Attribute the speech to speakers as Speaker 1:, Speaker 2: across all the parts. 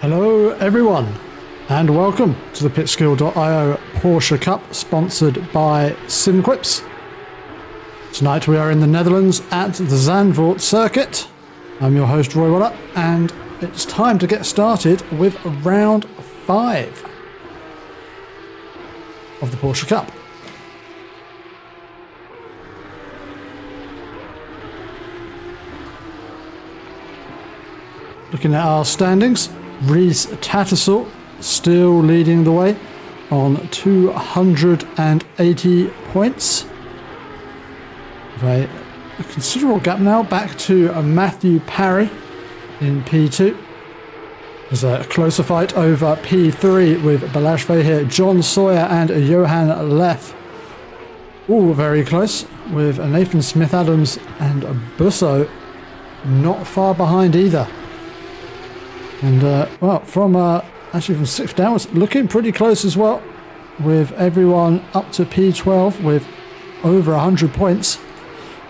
Speaker 1: Hello everyone and welcome to the Pitskill.io Porsche Cup sponsored by SimQuips. Tonight we are in the Netherlands at the Zandvoort circuit. I'm your host Roy Waller and it's time to get started with round 5 of the Porsche Cup. Looking at our standings, Reese Tattersall still leading the way on 280 points. With a considerable gap now back to Matthew Parry in P2. There's a closer fight over P3 with Balazs here, John Sawyer and Johan Leff. All very close with Nathan Smith-Adams and Busso not far behind either. And well, from 6th downwards, looking pretty close as well, with everyone up to P12 with over 100 points.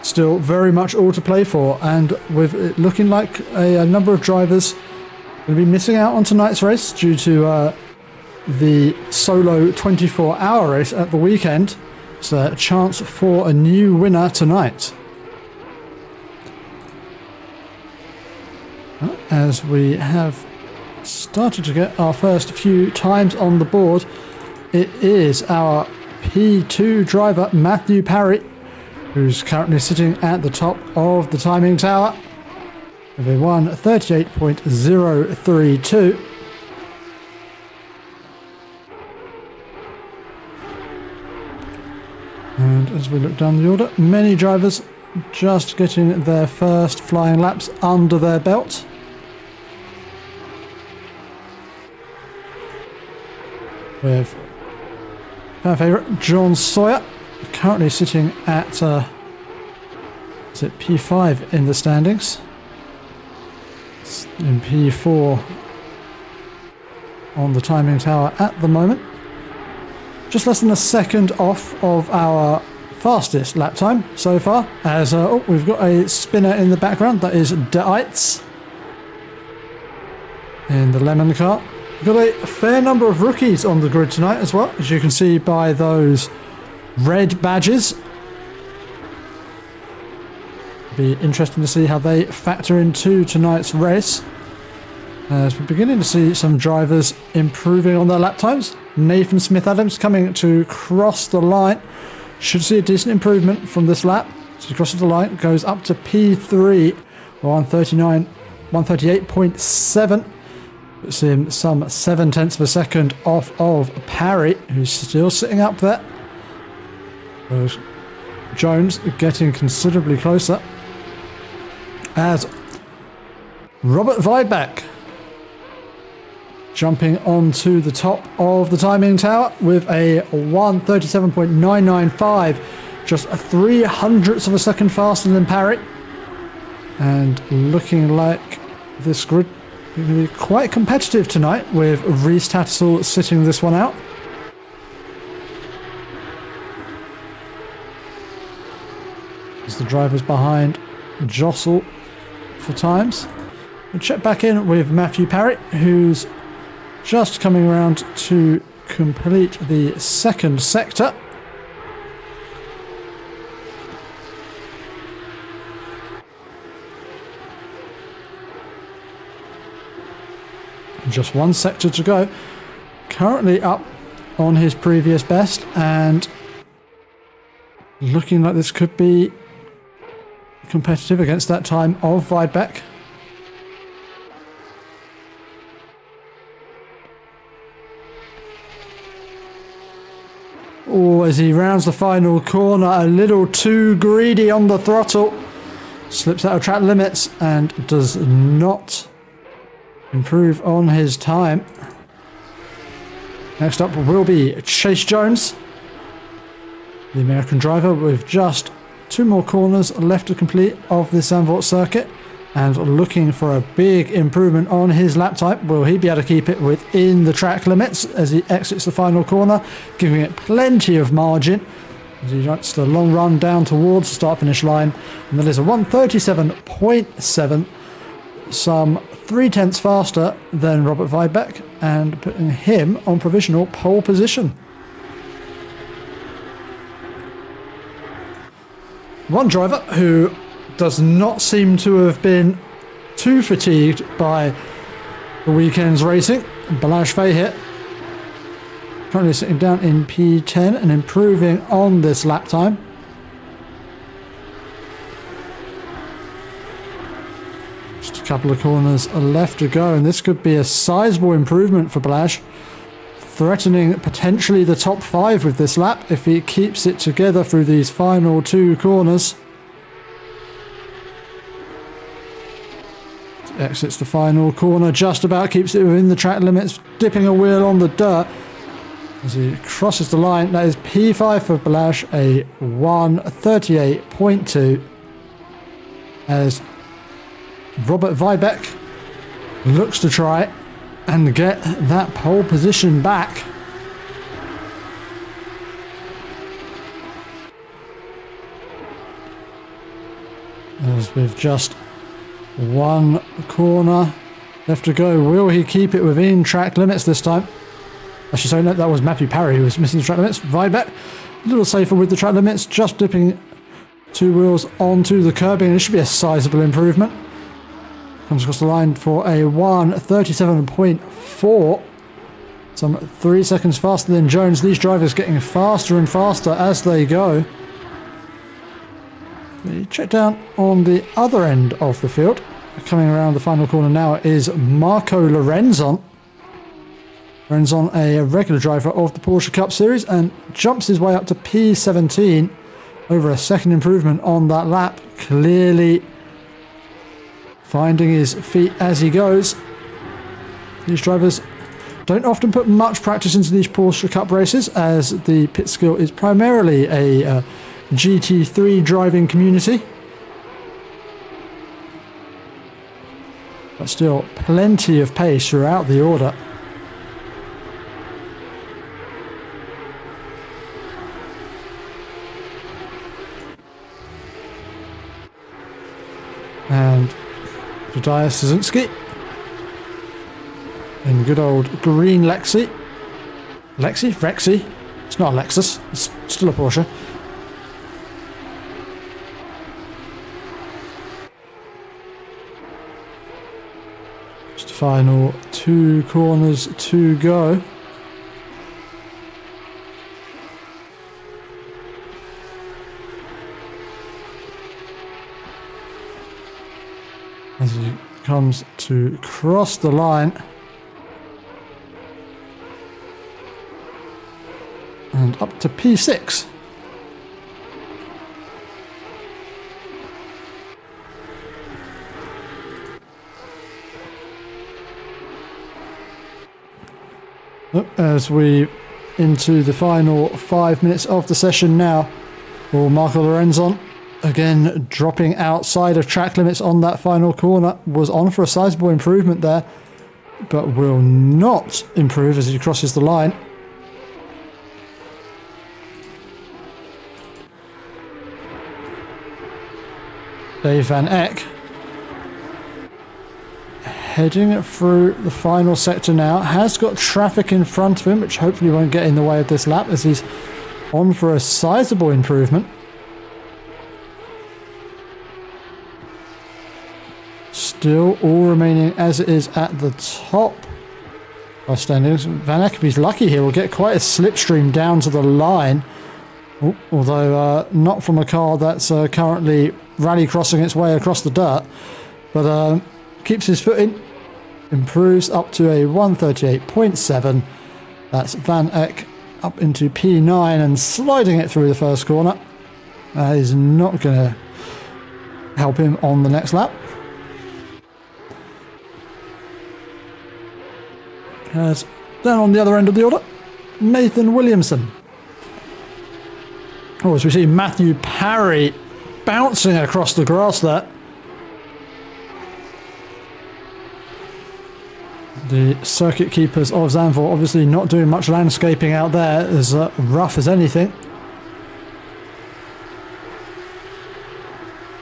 Speaker 1: Still very much all to play for, and with it looking like a number of drivers will be missing out on tonight's race due to the solo 24-hour race at the weekend. So a chance for a new winner tonight. As we have started to get our first few times on the board, it is our P2 driver Matthew Parry, who's currently sitting at the top of the timing tower with a 1:38.032. And as we look down the order, many drivers just getting their first flying laps under their belt. With our favourite John Sawyer currently sitting at P5 in the standings. It's in P4 on the timing tower at the moment. Just less than a second off of our fastest lap time so far, as we've got a spinner in the background. That is De Eitz in the lemon car. We've got a fair number of rookies on the grid tonight as well, as you can see by those red badges. Be interesting to see how they factor into tonight's race, as we're beginning to see some drivers improving on their lap times. Nathan Smith-Adams coming to cross the line. Should see a decent improvement from this lap. So he crosses the line, goes up to P3, 138.7. Puts him some 0.7 of a second off of Parry, who's still sitting up there. Whereas Jones getting considerably closer, as Robert Weidbach jumping onto the top of the timing tower with a 1:37.995, just 0.03 of a second faster than Parry, and looking like this grid going to be quite competitive tonight, with Reese Tattersall sitting this one out. As the drivers behind jostle for times. We'll check back in with Matthew Parry, who's just coming around to complete the second sector. Just one sector to go. Currently up on his previous best, and looking like this could be competitive against that time of Weidbach. Oh, as he rounds the final corner, a little too greedy on the throttle. Slips out of track limits and does not improve on his time. Next up will be Chase Jones, the American driver, with just 2 more corners left to complete of the Zandvoort circuit, and looking for a big improvement on his lap time. Will he be able to keep it within the track limits as he exits the final corner, giving it plenty of margin as he writes the long run down towards the start-finish line. And that is a 1:37.7, some 3/10 faster than Robert Weibeck and putting him on provisional pole position. One driver who does not seem to have been too fatigued by the weekend's racing, Balázs Fehér, currently sitting down in P10 and improving on this lap time. Just a couple of corners left to go, and this could be a sizable improvement for Balázs, threatening potentially the top 5 with this lap if he keeps it together through these final 2 corners. Exits the final corner, just about keeps it within the track limits, dipping a wheel on the dirt as he crosses the line. That is P5 for Balázs, a 1:38.2, as Robert Weibeck looks to try and get that pole position back. As with just 1 corner left to go, will he keep it within track limits this time? I should say, no, that was Matthew Parry who was missing the track limits. Weibeck, a little safer with the track limits, just dipping 2 wheels onto the curbing, and it should be a sizable improvement. Comes across the line for a 1:37.4, some 3 seconds faster than Jones. These drivers getting faster and faster as they go. We check down on the other end of the field. Coming around the final corner now is Marco Lorenzon. Lorenzon, a regular driver of the Porsche Cup Series, and jumps his way up to P17, over a second improvement on that lap. Clearly finding his feet as he goes. These drivers don't often put much practice into these Porsche Cup races, as the Pitskill is primarily a GT3 driving community. But still plenty of pace throughout the order. And Tadeusz Szynski in good old green Rexy. It's not a Lexus, it's still a Porsche. Just the final 2 corners to go. As he comes to cross the line. And up to P6. As we into the final 5 minutes of the session now, for Marco Lorenzon, again dropping outside of track limits on that final corner, was on for a sizable improvement there, but will not improve as he crosses the line. Dave Van Eck heading through the final sector now, has got traffic in front of him, which hopefully won't get in the way of this lap, as he's on for a sizable improvement. Still all remaining as it is at the top of standings. Van Eck, if he's lucky here, will get quite a slipstream down to the line, although not from a car that's currently rally crossing its way across the dirt, but keeps his foot in, improves up to a 1:38.7. That's Van Eck up into P9 and sliding it through the first corner. That is not going to help him on the next lap. As down on the other end of the order, Nathan Williamson. Oh, as we see Matthew Parry bouncing across the grass there. The circuit keepers of Zandvoort obviously not doing much landscaping out there, as rough as anything.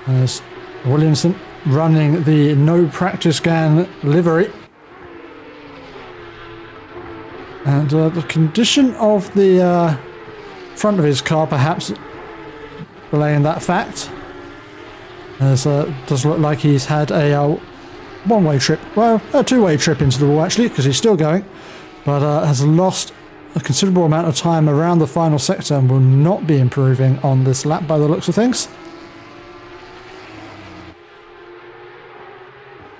Speaker 1: As Williamson running the no practice gan livery. And the condition of the front of his car perhaps relaying that fact. As does look like he's had a one-way trip, well, a two-way trip into the wall actually, because he's still going, but has lost a considerable amount of time around the final sector and will not be improving on this lap by the looks of things.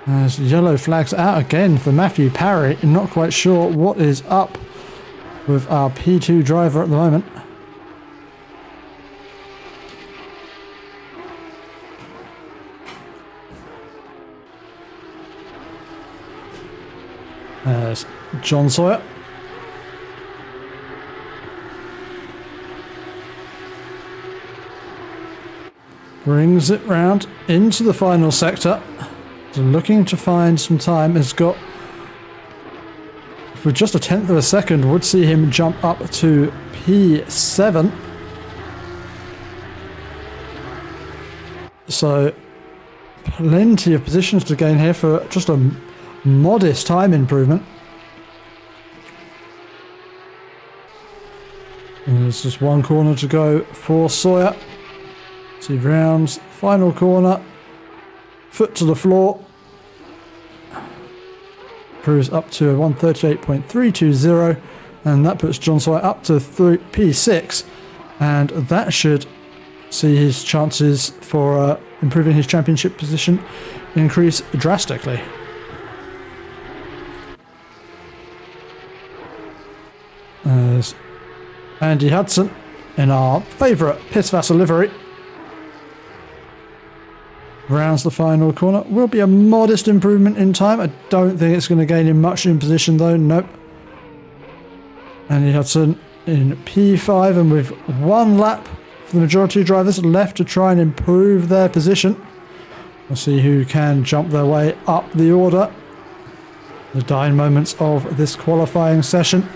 Speaker 1: As yellow flags out again for Matthew Parry, not quite sure what is up with our P2 driver at the moment. There's John Sawyer. Brings it round into the final sector. So looking to find some time. Has got, with just a tenth of a second, would see him jump up to P7. So plenty of positions to gain here for just a modest time improvement. And there's just one corner to go for Sawyer. 2 rounds, final corner, foot to the floor. Improves up to a 138.320, and that puts John Sawyer up to P6, and that should see his chances for improving his championship position increase drastically. There's Andy Hudson in our favourite Pissvasser livery. Rounds the final corner. Will be a modest improvement in time. I don't think it's going to gain him much in position though. Nope. Andy Hudson in P5, and with one lap for the majority of drivers left to try and improve their position. We'll see who can jump their way up the order. The dying moments of this qualifying session.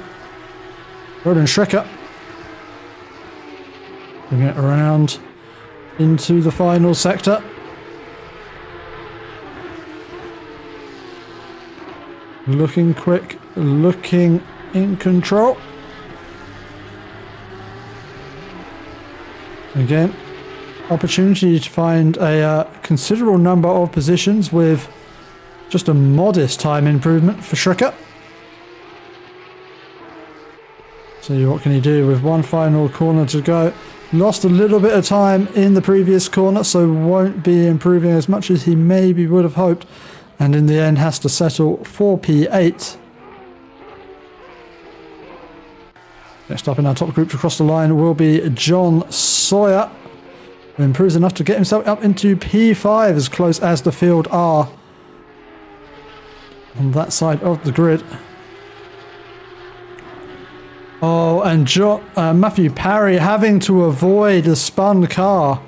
Speaker 1: Roland Schrecker bring it around into the final sector. Looking quick, looking in control. Again, opportunity to find a considerable number of positions with just a modest time improvement for Schrecker. See what can he do with one final corner to go. Lost a little bit of time in the previous corner, so won't be improving as much as he maybe would have hoped. And in the end has to settle for P8. Next up in our top group to cross the line will be John Sawyer, who improves enough to get himself up into P5, as close as the field are on that side of the grid. Oh, and Matthew Parry having to avoid a spun car.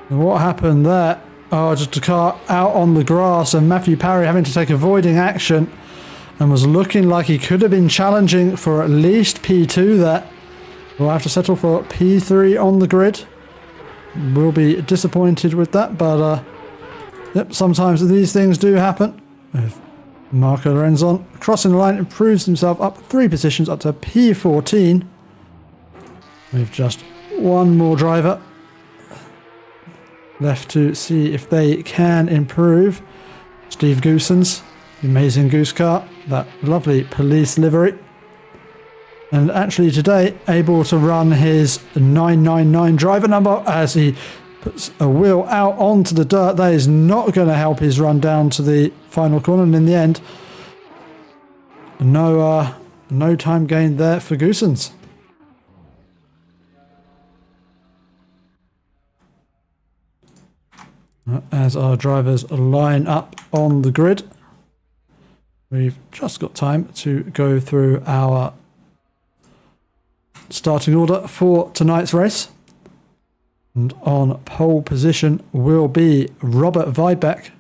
Speaker 1: And what happened there? Oh, just a car out on the grass, and Matthew Parry having to take avoiding action, and was looking like he could have been challenging for at least P2 there. We'll have to settle for P3 on the grid. We'll be disappointed with that, but yep, sometimes these things do happen. With Marco Lorenzon crossing the line, improves himself up 3 positions up to P14. We've just one more driver left to see if they can improve. Steve Goosens, the amazing Goose car, that lovely police livery. And actually today able to run his 999 driver number as he puts a wheel out onto the dirt. That is not going to help his run down to the final corner, and in the end no time gained there for Goosens. As our drivers line up on the grid, we've just got time to go through our starting order for tonight's race. And on pole position will be Robert Weidbeck.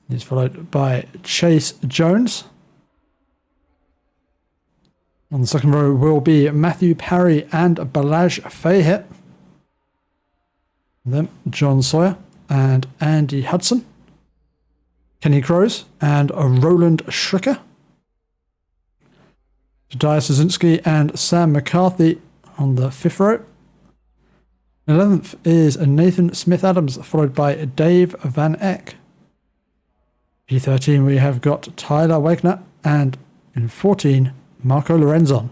Speaker 1: He's followed by Chase Jones. On the second row will be Matthew Parry and Balazs Feher. Then John Sawyer and Andy Hudson. Kenny Kroes and Roland Schricker. Tadeusz Szynski and Sam McCarthy on the fifth row. 11th is Nathan Smith-Adams, followed by Dave Van Eck. P13 we have got Tyler Wegner, and in 14, Marco Lorenzon.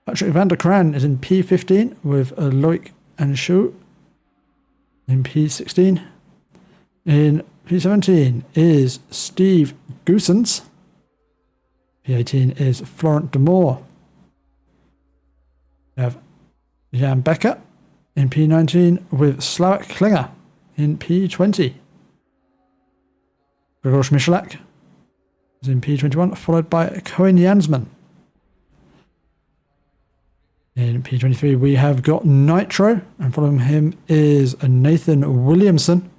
Speaker 1: Patrick van der Kraan is in P15 with Loic Anshu in P16. In P17 is Steve Goosens. P18 is Florent de Moor. We have Jan Becker in P19 with Slavak Klinger in P20. Grzegorz Michalak is in P21, followed by Cohen Jansman. In P23 we have got Nitro, and following him is Nathan Williamson.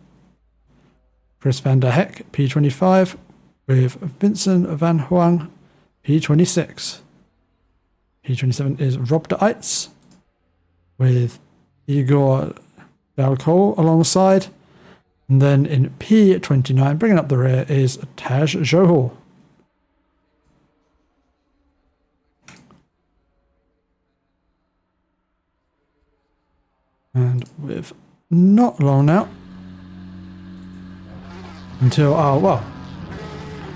Speaker 1: Chris van der Heck, P25, with Vincent van Hoang, P26. P27 is Rob de Eitz, with Igor Dalcol alongside. And then in P29, bringing up the rear, is Taj Johor. And with not long now until,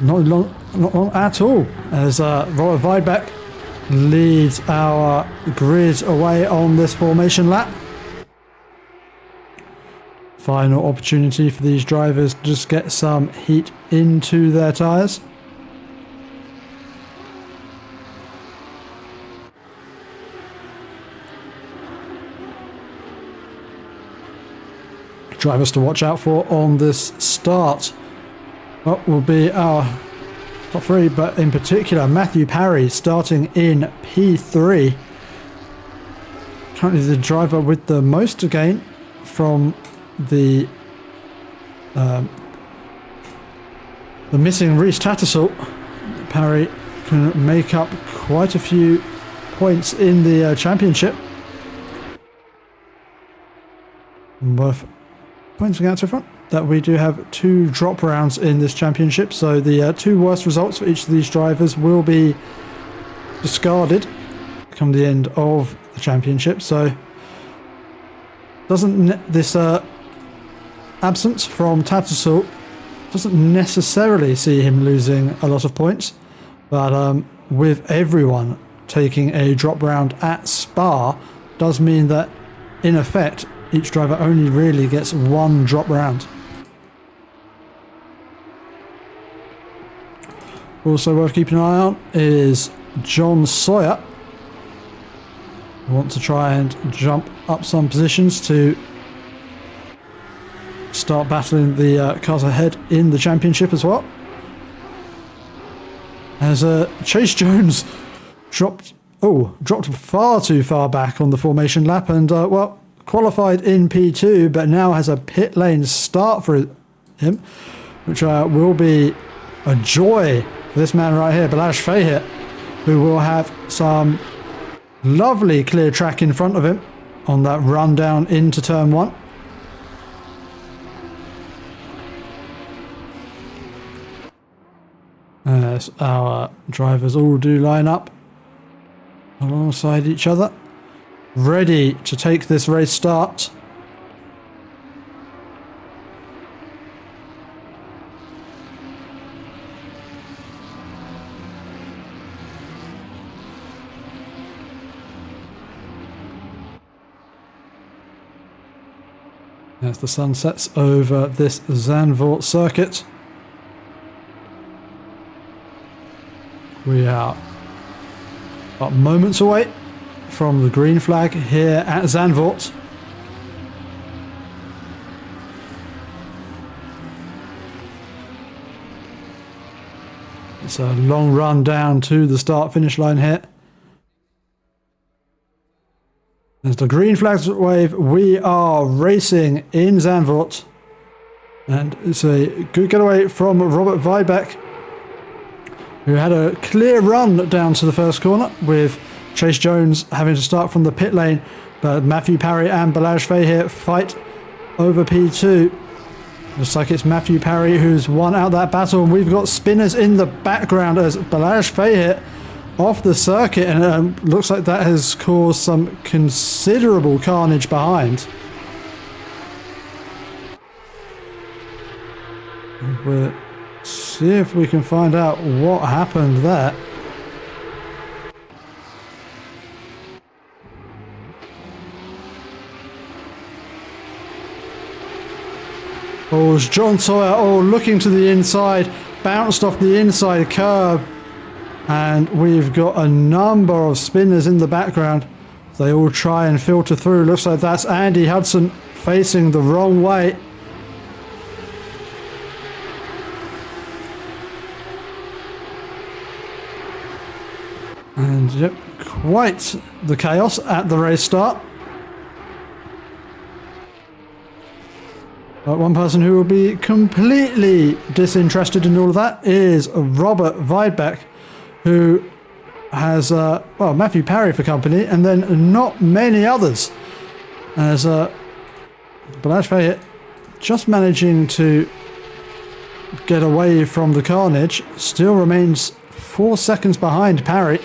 Speaker 1: not long at all, as Robert Weidbeck leads our grid away on this formation lap. Final opportunity for these drivers to just get some heat into their tyres. Drivers to watch out for on this start. What will be our top three, but in particular Matthew Parry starting in P3. Currently the driver with the most to gain from the missing Reece Tattersall. Parry can make up quite a few points in the championship. Worth pointing out to front that we do have 2 drop rounds in this championship, so the 2 worst results for each of these drivers will be discarded come the end of the championship. So doesn't this absence from Tattersall doesn't necessarily see him losing a lot of points, but with everyone taking a drop round at Spa does mean that in effect each driver only really gets 1 drop round. Also worth keeping an eye on is John Sawyer. We want to try and jump up some positions to start battling the cars ahead in the championship as well. As Chase Jones dropped far too far back on the formation lap, and qualified in P2, but now has a pit lane start for him, which will be a joy for this man right here, Balazs Feher, who will have some lovely clear track in front of him on that run down into turn 1. As our drivers all do line up alongside each other, ready to take this race start. As the sun sets over this Zandvoort circuit, we are about moments away from the green flag here at Zandvoort. It's a long run down to the start-finish line here. As the green flags wave, we are racing in Zandvoort. And it's a good getaway from Robert Weidbeck. who had a clear run down to the first corner, with Chase Jones having to start from the pit lane. But Matthew Parry and Balazs Fahir fight over P2. Looks like it's Matthew Parry who's won out that battle, and we've got spinners in the background as Balazs Fahir off the circuit, and looks like that has caused some considerable carnage behind. We'll see if we can find out what happened there. Oh, it's John Sawyer, looking to the inside, bounced off the inside curb, and we've got a number of spinners in the background. They all try and filter through. Looks like that's Andy Hudson facing the wrong way. And yep, quite the chaos at the race start. But one person who will be completely disinterested in all of that is Robert Weidbeck, who has Matthew Parry for company, and then not many others. As Balazs Fahir just managing to get away from the carnage, still remains 4 seconds behind Parry.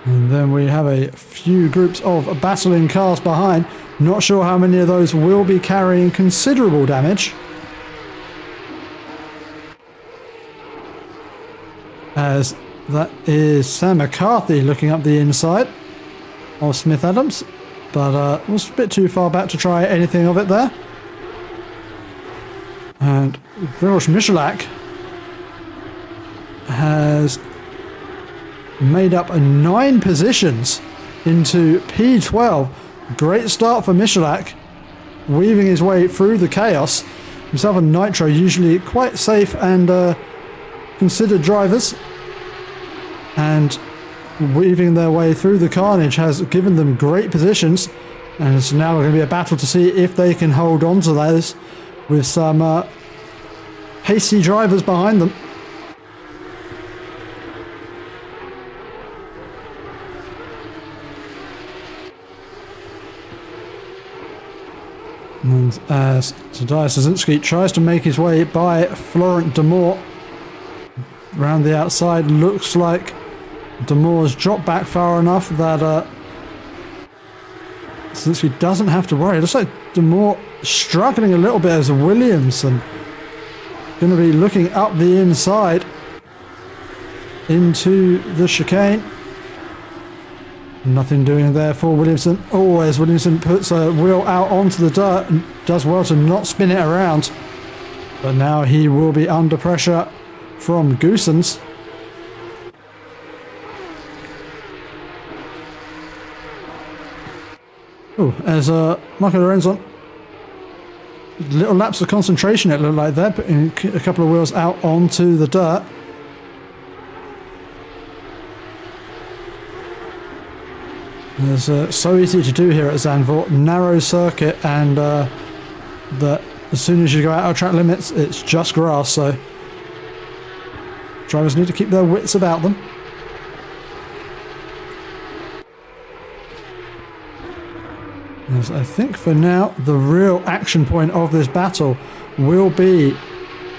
Speaker 1: And then we have a few groups of battling cars behind. Not sure how many of those will be carrying considerable damage. As that is Sam McCarthy looking up the inside of Smith Adams. But was a bit too far back to try anything of it there. And Grzegorz Michalak has made up 9 positions into P12. Great start for Michalak, weaving his way through the chaos. Himself and Nitro, usually quite safe and considered drivers, and weaving their way through the carnage has given them great positions, and it's now going to be a battle to see if they can hold on to those with some hasty drivers behind them. And as Tadeusz Szynski tries to make his way by Florent Demore around the outside, looks like Demore's dropped back far enough that Szynski doesn't have to worry. It looks like Demore struggling a little bit as Williamson going to be looking up the inside into the chicane. Nothing doing there for Williamson. Oh, as Williamson puts a wheel out onto the dirt and does well to not spin it around. But now he will be under pressure from Goossens. Oh, as Michael Lorenzo, little lapse of concentration it looked like there, putting a couple of wheels out onto the dirt. It's so easy to do here at Zandvoort, narrow circuit, and that as soon as you go out of track limits, it's just grass, so drivers need to keep their wits about them. As I think for now, the real action point of this battle will be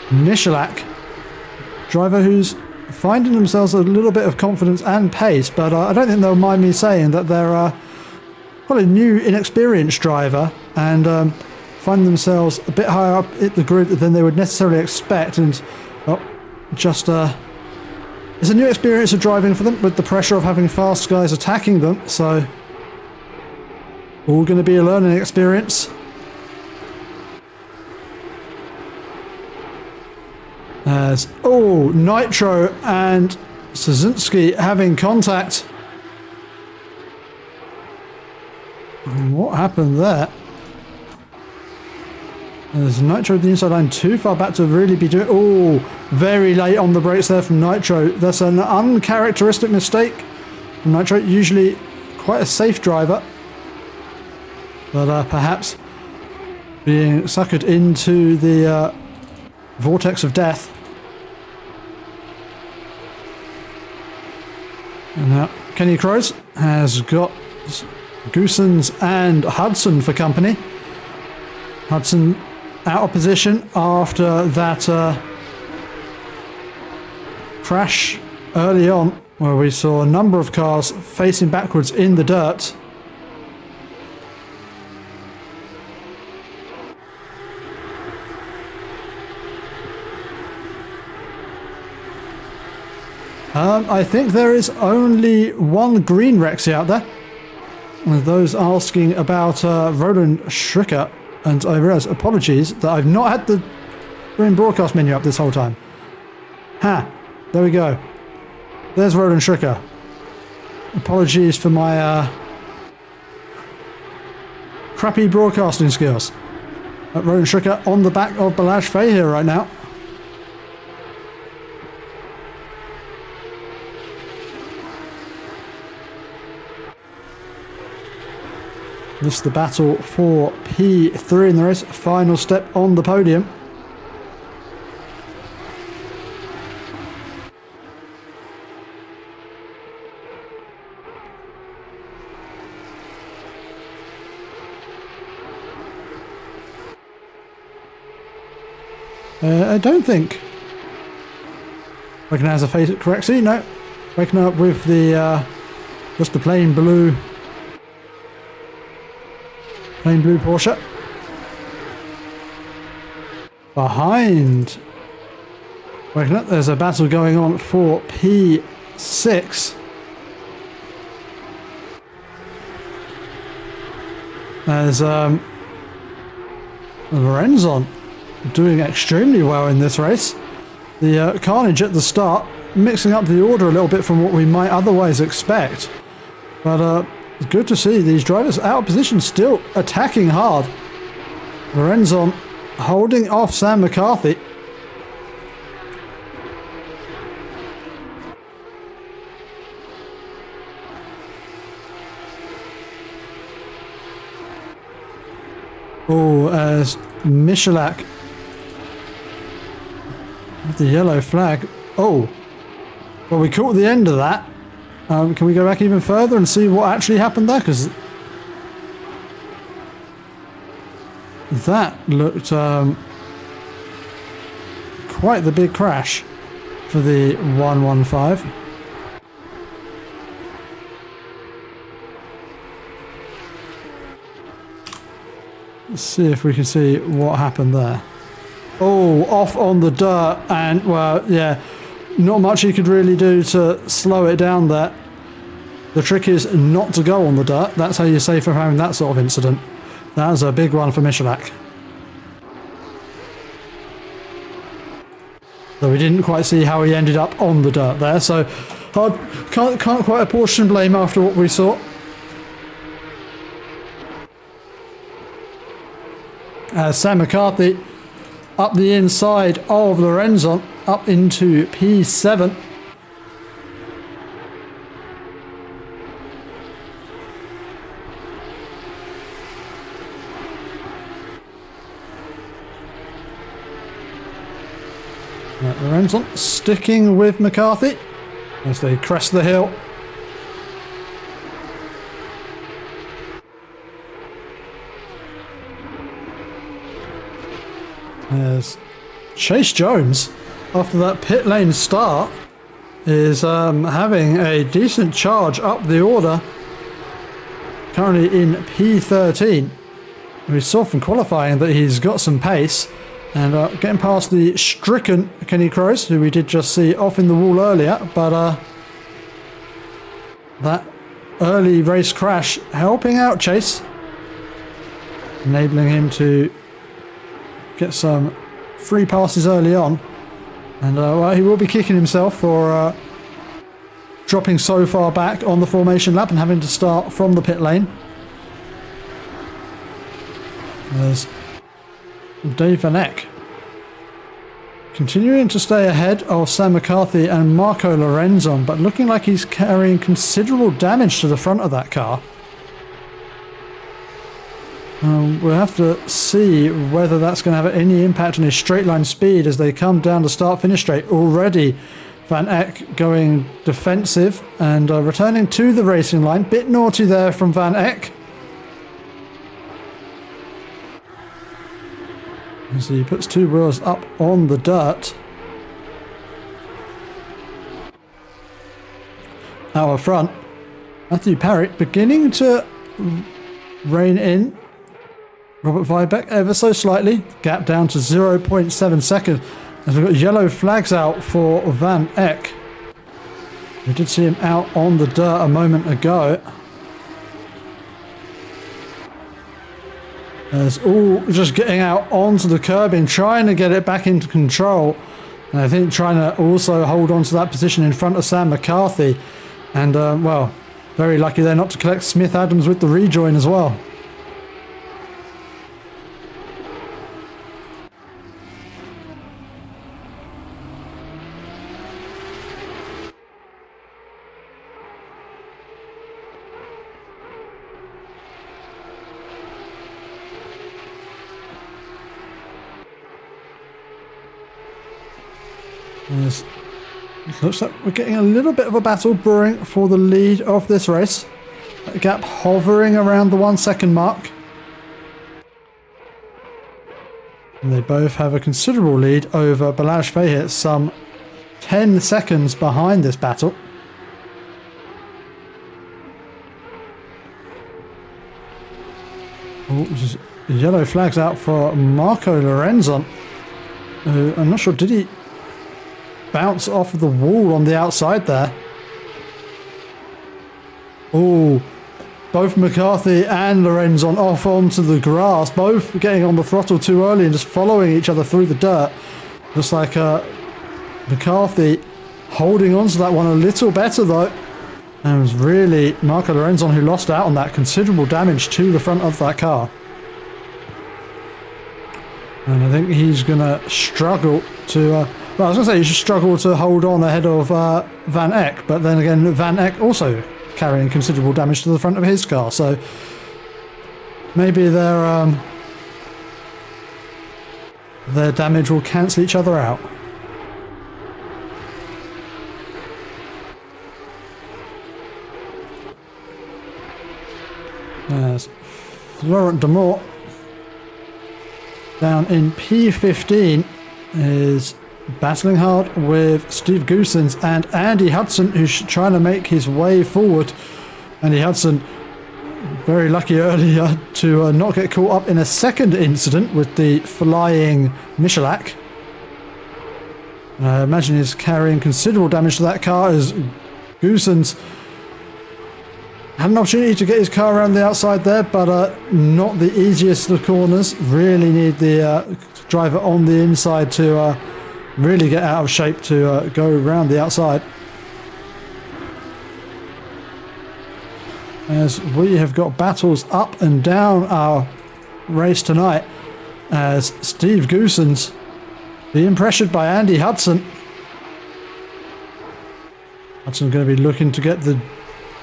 Speaker 1: Michalak, driver who's finding themselves a little bit of confidence and pace, but I don't think they'll mind me saying that they're quite a new, inexperienced driver, and find themselves a bit higher up at the grid than they would necessarily expect, and it's a new experience of driving for them, with the pressure of having fast guys attacking them, so all going to be a learning experience. As Nitro and Szynski having contact. What happened there? There's Nitro at the inside line, too far back to really be doing. Oh, very late on the brakes there from Nitro. That's an uncharacteristic mistake from Nitro. Usually quite a safe driver, but perhaps being suckered into the vortex of death. And now Kenny Crows has got Goosens and Hudson for company. Hudson out of position after that crash early on, where we saw a number of cars facing backwards in the dirt. I think there is only one green Rexy out there. Those asking about Roland Schricker, and I realise, apologies, that I've not had the green broadcast menu up this whole time. Ha! There we go. There's Roland Schricker. Apologies for my crappy broadcasting skills. Roland Schricker on the back of Balazs Fehr here right now. This is the battle for P3 in the race. Final step on the podium. I don't think recognize the face correctly. No, waking up with the just the plain blue Porsche. Behind waking up, there's a battle going on for P6. There's Lorenzon doing extremely well in this race. The carnage at the start, mixing up the order a little bit from what we might otherwise expect. But it's good to see these drivers out of position, still attacking hard. Lorenzon holding off Sam McCarthy. Oh, as Michalak, the yellow flag. Oh, well, we caught the end of that. Can we go back even further and see what actually happened there? Because that looked quite the big crash for the 115. Let's see if we can see what happened there. Oh, off on the dirt, and well, yeah, not much he could really do to slow it down there. The trick is not to go on the dirt. That's how you're safe from having that sort of incident. That was a big one for Michalak. Though we didn't quite see how he ended up on the dirt there, so hard, can't quite apportion blame after what we saw. Sam McCarthy up the inside of Lorenzon, up into P7. Lorenzon sticking with McCarthy as they crest the hill. As Chase Jones, after that pit lane start, is having a decent charge up the order. Currently in P13. We saw from qualifying that he's got some pace, and getting past the stricken Kenny Crows, who we did just see off in the wall earlier, but that early race crash helping out Chase, enabling him to get some free passes early on, and well, he will be kicking himself for dropping so far back on the formation lap and having to start from the pit lane. There's Dave Van Eck continuing to stay ahead of Sam McCarthy and Marco Lorenzon, but looking like he's carrying considerable damage to the front of that car. We'll have to see whether that's going to have any impact on his straight line speed as they come down the start-finish straight. Already Van Eck going defensive and returning to the racing line. Bit naughty there from Van Eck. As he puts two wheels up on the dirt. Out front, Matthew Parry beginning to rein in. Robert Weibeck ever so slightly. Gap down to 0.7 seconds. As we've got yellow flags out for Van Eck. We did see him out on the dirt a moment ago. It's all just getting out onto the curbing, trying to get it back into control. And I think trying to also hold on to that position in front of Sam McCarthy. And, well, very lucky there not to collect Smith Adams with the rejoin as well. Yes. It looks like we're getting a little bit of a battle brewing for the lead of this race. That gap hovering around the 1 second mark. And they both have a considerable lead over Balazs Feher, some 10 seconds behind this battle. Oh, yellow flags out for Marco Lorenzon. I'm not sure, did he bounce off of the wall on the outside there? Oh, both McCarthy and Lorenzon off onto the grass, both getting on the throttle too early and just following each other through the dirt. Looks like McCarthy holding on to that one a little better though. And it was really Marco Lorenzon who lost out on that. Considerable damage to the front of that car. And I think he's going to struggle to... well, I was going to say he should struggle to hold on ahead of Van Eck, but then again, Van Eck also carrying considerable damage to the front of his car, so maybe their damage will cancel each other out. There's Florent Demort down in P15 is battling hard with Steve Goosens and Andy Hudson, who's trying to make his way forward. Andy Hudson very lucky earlier to not get caught up in a second incident with the flying Michelak. I imagine he's carrying considerable damage to that car as Goosens had an opportunity to get his car around the outside there, but not the easiest of corners. Really need the driver on the inside to really get out of shape to go around the outside. As we have got battles up and down our race tonight, as Steve Goosens being pressured by Andy Hudson. Hudson going to be looking to get the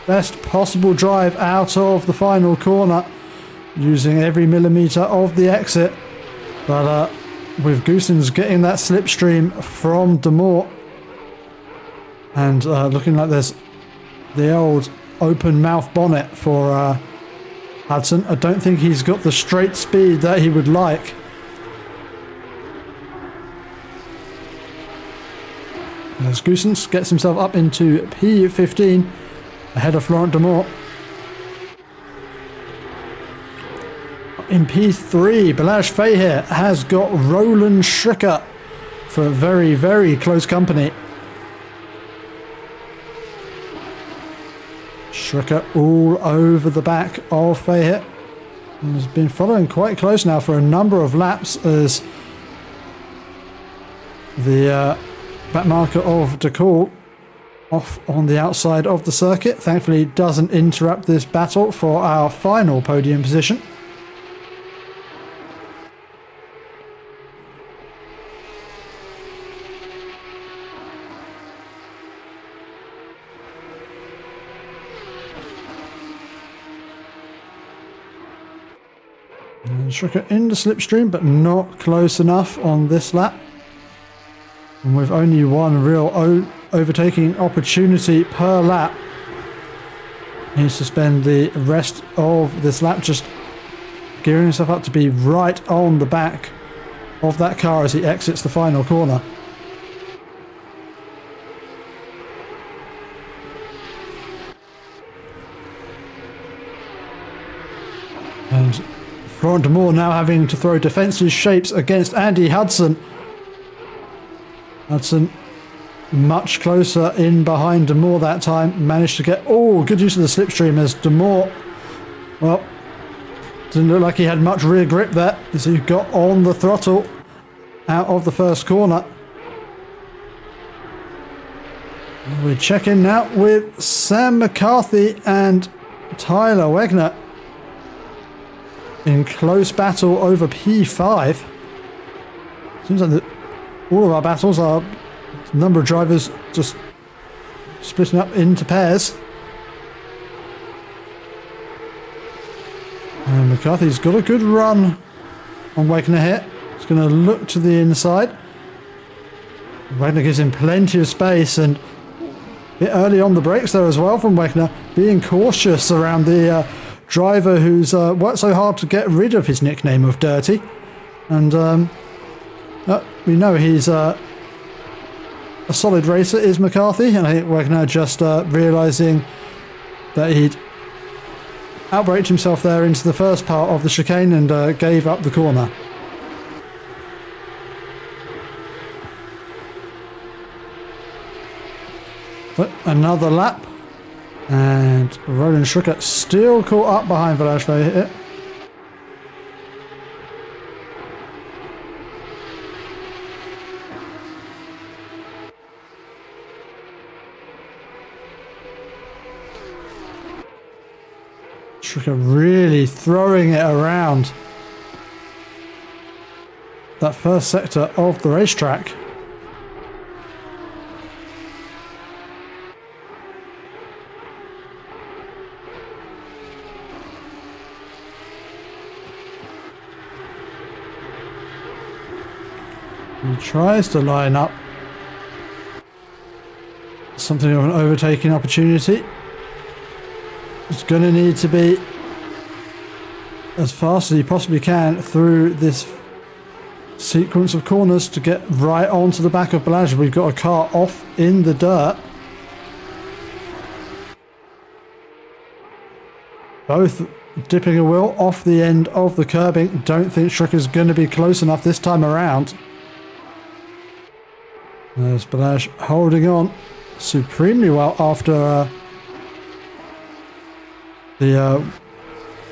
Speaker 1: best possible drive out of the final corner, using every millimetre of the exit, but with Goosens getting that slipstream from Demort, and looking like there's the old open mouth bonnet for Hudson. I don't think he's got the straight speed that he would like. As Goosens gets himself up into P15 ahead of Florent Demort. In P3, Balazs Feher has got Roland Schricker for very, very close company. Schricker all over the back of Feher. And has been following quite close now for a number of laps as the back marker of DeCool off on the outside of the circuit. Thankfully doesn't interrupt this battle for our final podium position. And Schricker in the slipstream, but not close enough on this lap. And with only one real overtaking opportunity per lap. Needs to spend the rest of this lap just gearing himself up to be right on the back of that car as he exits the final corner. And Florent de Moor now having to throw defensive shapes against Andy Hudson. Hudson much closer in behind de Moor that time. Managed to get good use of the slipstream as de Moor, well, didn't look like he had much rear grip there as he got on the throttle out of the first corner. We check in now with Sam McCarthy and Tyler Wegner in close battle over P5. Seems like all of our battles are a number of drivers just splitting up into pairs. And McCarthy's got a good run on Wegner here. He's going to look to the inside. Wegner gives him plenty of space, and a bit early on the brakes there as well from Wegner, being cautious around the driver who's worked so hard to get rid of his nickname of Dirty. And we know he's a solid racer is McCarthy, and I think Wegner just realising that he'd outbraked himself there into the first part of the chicane and gave up the corner. But another lap, and Roland Schrucker still caught up behind Velasquez here. Schrucker really throwing it around that first sector of the racetrack. He tries to line up something of an overtaking opportunity. It's going to need to be as fast as he possibly can through this sequence of corners to get right onto the back of Balazs. We've got a car off in the dirt. Both dipping a wheel off the end of the curbing. Don't think Schrucker's going to be close enough this time around. There's Balazs holding on supremely well after the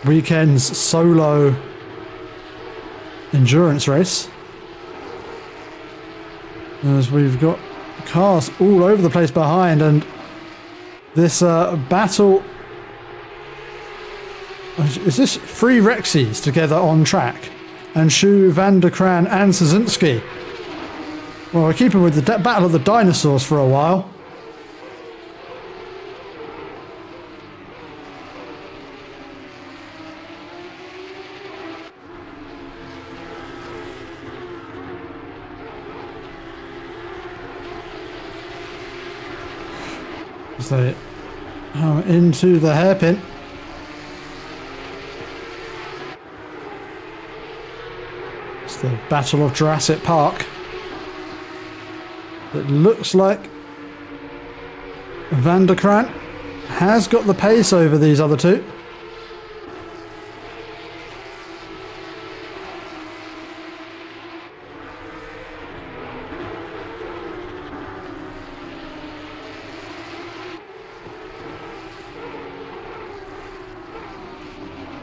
Speaker 1: weekend's solo endurance race. As we've got cars all over the place behind, and this battle... Is this three Rexies together on track? And Shu, Van der Kraan and Szynski. Well, we're keeping with the battle of the dinosaurs for a while. As they come into the hairpin. It's the Battle of Jurassic Park. It looks like Van der Kraan has got the pace over these other two.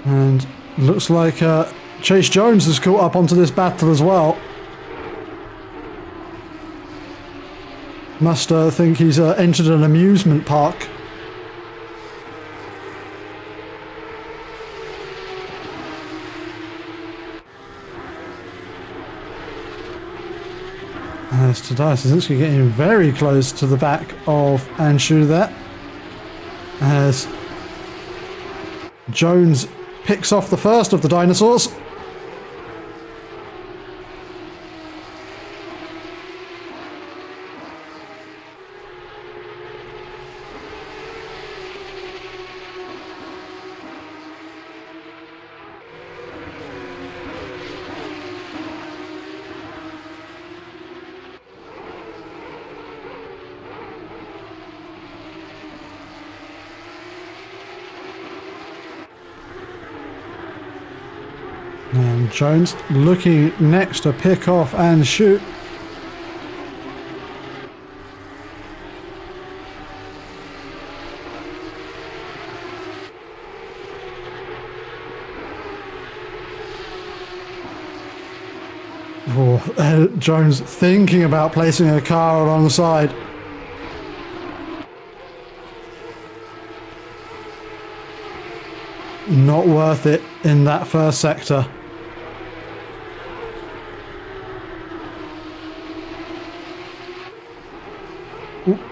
Speaker 1: And looks like Chase Jones has caught up onto this battle as well. Must think he's entered an amusement park. As Tadeusz Szynski getting very close to the back of Anshu there. As Jones picks off the first of the dinosaurs. And Jones looking next to pick off and shoot. Oh, Jones thinking about placing a car alongside. Not worth it in that first sector.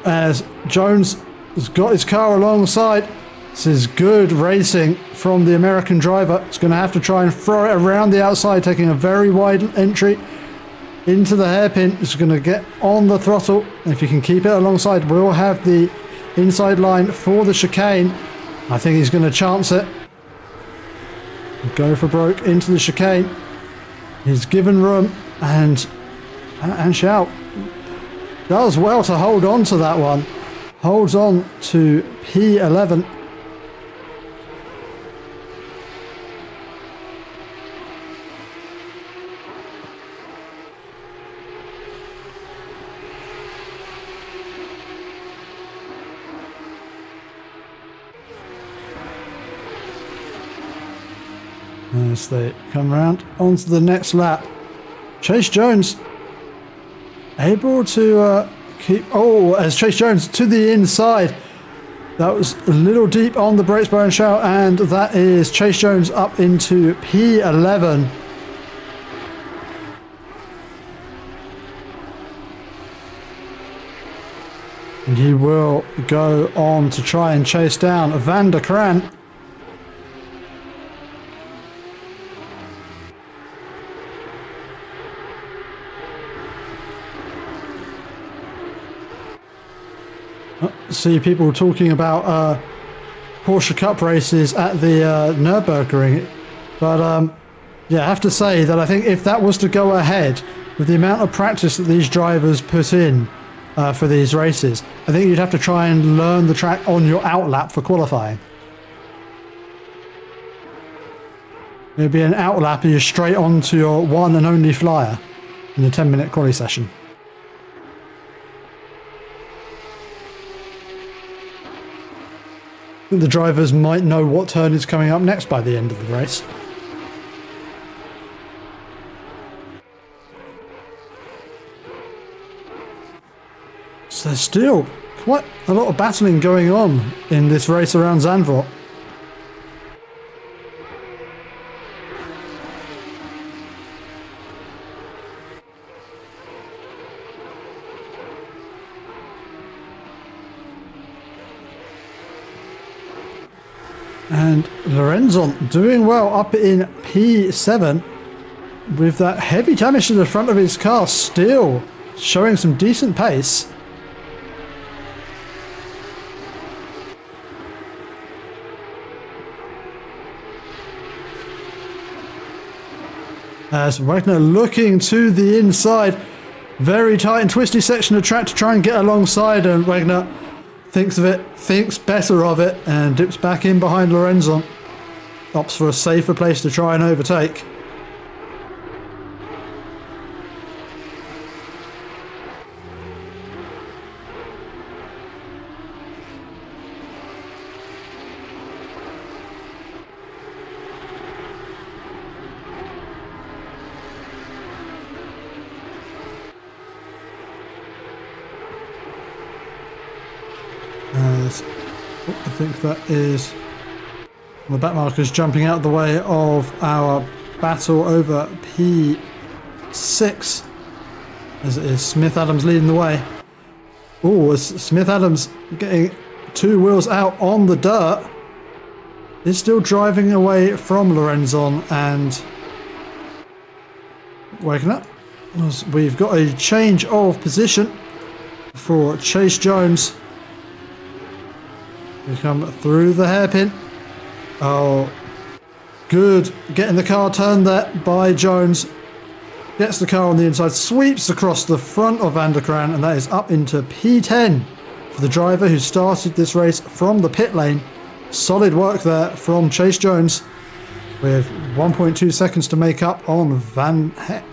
Speaker 1: As Jones has got his car alongside. This is good racing from the American driver. He's going to have to try and throw it around the outside, taking a very wide entry into the hairpin. He's going to get on the throttle. If he can keep it alongside, we'll have the inside line for the chicane. I think he's going to chance it. Go for broke into the chicane. He's given room and shout. Does well to hold on to that one. Holds on to P11. As they come round onto the next lap. Chase Jones able to keep... Oh, as Chase Jones to the inside. That was a little deep on the brakes by Shout, and that is Chase Jones up into P11. And he will go on to try and chase down Van der Kraan. See people talking about Porsche Cup races at the Nürburgring, but yeah, I have to say that I think if that was to go ahead with the amount of practice that these drivers put in for these races, I think you'd have to try and learn the track on your outlap for qualifying. It'd be an outlap and you're straight on to your one and only flyer in the 10-minute quali session. The drivers might know what turn is coming up next by the end of the race. So there's still quite a lot of battling going on in this race around Zandvoort. And Lorenzon doing well up in P7 with that heavy damage to the front of his car, still showing some decent pace. As Wagner looking to the inside, very tight and twisty section of track to try and get alongside, and Wagner thinks of it, thinks better of it, and dips back in behind Lorenzon. Opts for a safer place to try and overtake. I think that is the back markers jumping out of the way of our battle over P6, as it is Smith Adams leading the way. Oh, as Smith Adams getting two wheels out on the dirt, is still driving away from Lorenzon and waking up. We've got a change of position for Chase Jones. We come through the hairpin. Oh, good. Getting the car turned there by Jones. Gets the car on the inside, sweeps across the front of Van der Kraan, and that is up into P10 for the driver who started this race from the pit lane. Solid work there from Chase Jones. with 1.2 seconds to make up on Van Heck.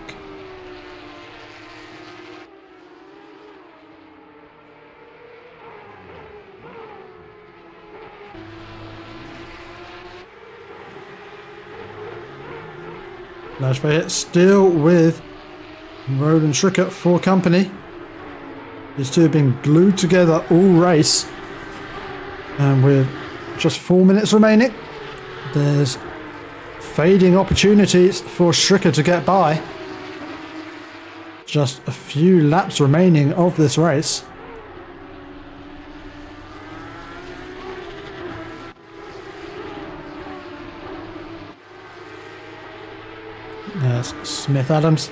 Speaker 1: Lashvay still with Roland Schricker for company. These two have been glued together all race. And with just 4 minutes remaining, there's fading opportunities for Schricker to get by. Just a few laps remaining of this race. As Smith Adams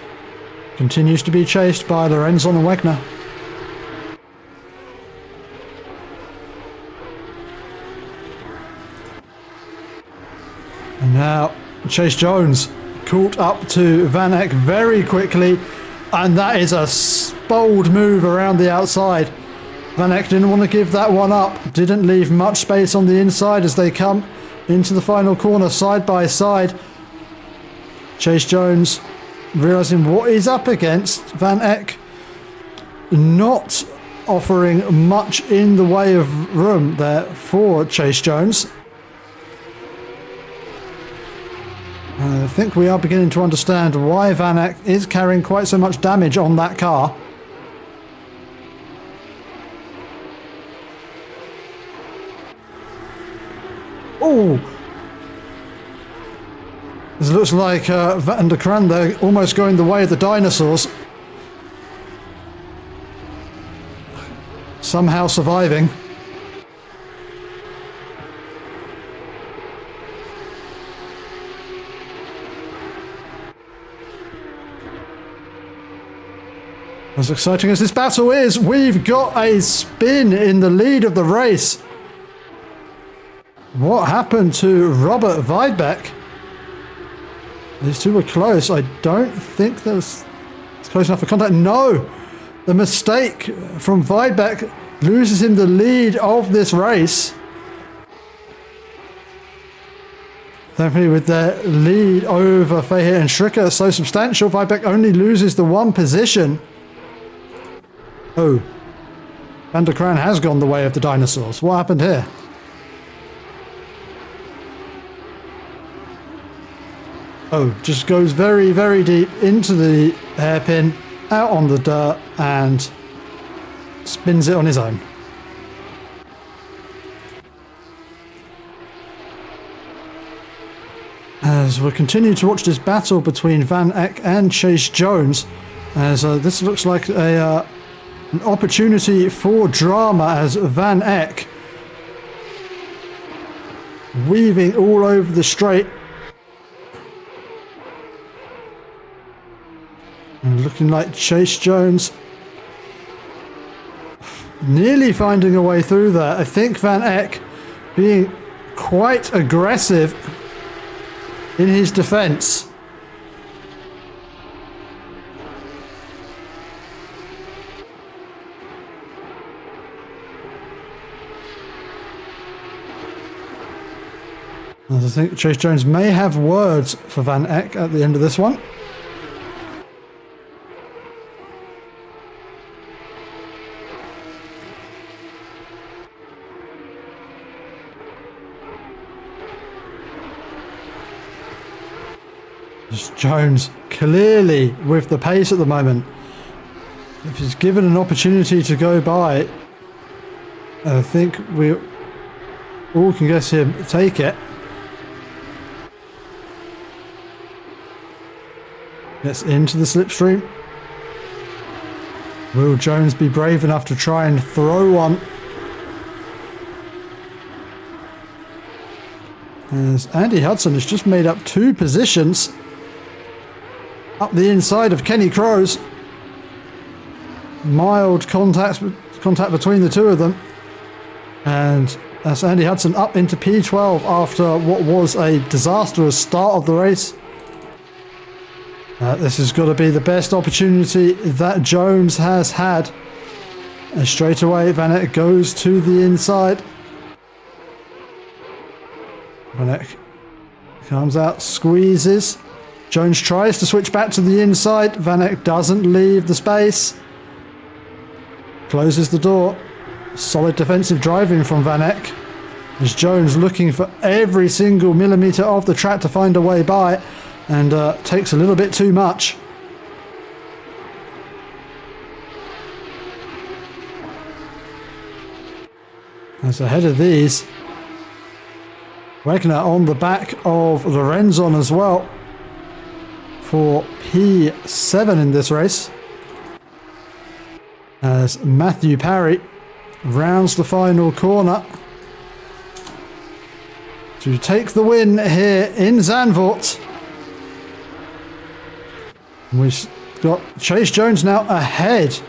Speaker 1: continues to be chased by Lorenzo and Wegner. And now Chase Jones caught up to Van Eck very quickly, and that is a bold move around the outside. Van Eck didn't want to give that one up, didn't leave much space on the inside as they come into the final corner side by side. Chase Jones realising what he's up against. Van Eck not offering much in the way of room there for Chase Jones. I think we are beginning to understand why Van Eck is carrying quite so much damage on that car. Oh! This looks like Van der Kraan there almost going the way of the dinosaurs. Somehow surviving. As exciting as this battle is, we've got a spin in the lead of the race. What happened to Robert Weidbeck? These two were close. I don't think that was close enough for contact. No! The mistake from Weidbeck loses him the lead of this race. Thankfully, with their lead over Fahey and Schricker so substantial, Weidbeck only loses the one position. Oh, Van der Kraan has gone the way of the dinosaurs. What happened here? Oh, just goes very, very deep into the hairpin, out on the dirt, and spins it on his own. As we'll continue to watch this battle between Van Eck and Chase Jones, as this looks like an opportunity for drama, as Van Eck weaving all over the straight. And looking like Chase Jones nearly finding a way through there. I think Van Eck being quite aggressive in his defence. I think Chase Jones may have words for Van Eck at the end of this one. Jones clearly with the pace at the moment. If he's given an opportunity to go by, I think we all can guess him take it. Gets into the slipstream. Will Jones be brave enough to try and throw one? As Andy Hudson has just made up two positions up the inside of Kenny Crows. Mild contact between the two of them. And that's Andy Hudson up into P12 after what was a disastrous start of the race. This has got to be the best opportunity that Jones has had. And straight away, Van Eck goes to the inside. Van Eck Comes out, squeezes. Jones tries to switch back to the inside. Van Eck doesn't leave the space. Closes the door. Solid defensive driving from Van Eck. As Jones looking for every single millimetre of the track to find a way by, and takes a little bit too much. As ahead of these, Wegner on the back of Lorenzon as well for P7 in this race. As Matthew Parry rounds the final corner to take the win here in Zandvoort. We've got Chase Jones now ahead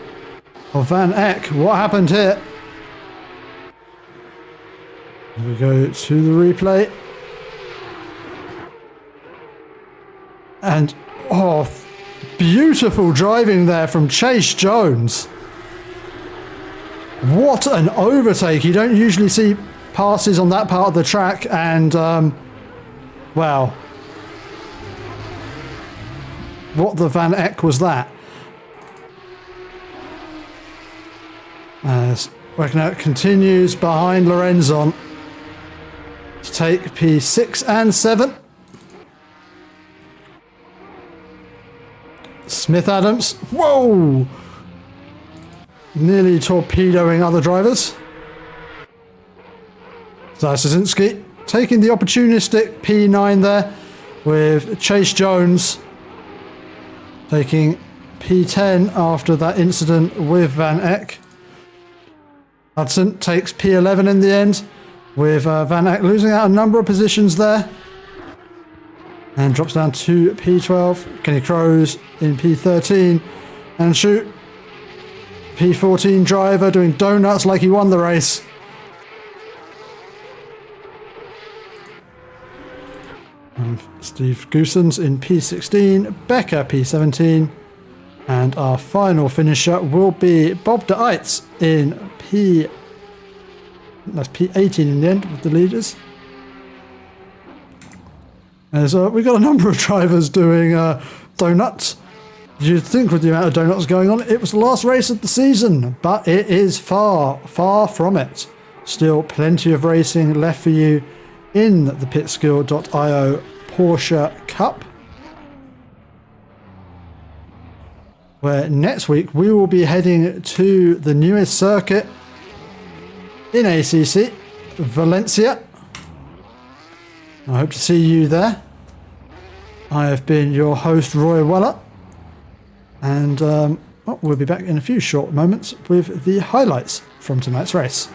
Speaker 1: of Van Eck. What happened here? We go to the replay. And, oh, beautiful driving there from Chase Jones. What an overtake. You don't usually see passes on that part of the track, and, wow. What the Van Eck was that? As Wegner continues behind Lorenzon to take P6 and 7. Smith Adams, whoa! Nearly torpedoing other drivers. Zasinski taking the opportunistic P9 there, with Chase Jones taking P10 after that incident with Van Eck. Hudson takes P11 in the end, with Van Eck losing out a number of positions there. And drops down to P12. Kenny Crows in P13. And shoot, P14 driver doing donuts like he won the race. And Steve Goosens in P16. Becker P17. And our final finisher will be Bob de Eitz in that's P18 in the end with the leaders. As we've got a number of drivers doing donuts. You'd think with the amount of donuts going on, it was the last race of the season, but it is far, far from it. Still plenty of racing left for you in the Pitskill.io Porsche Cup, where next week we will be heading to the newest circuit in ACC, Valencia. I hope to see you there. I have been your host, Roy Weller, and we'll be back in a few short moments with the highlights from tonight's race.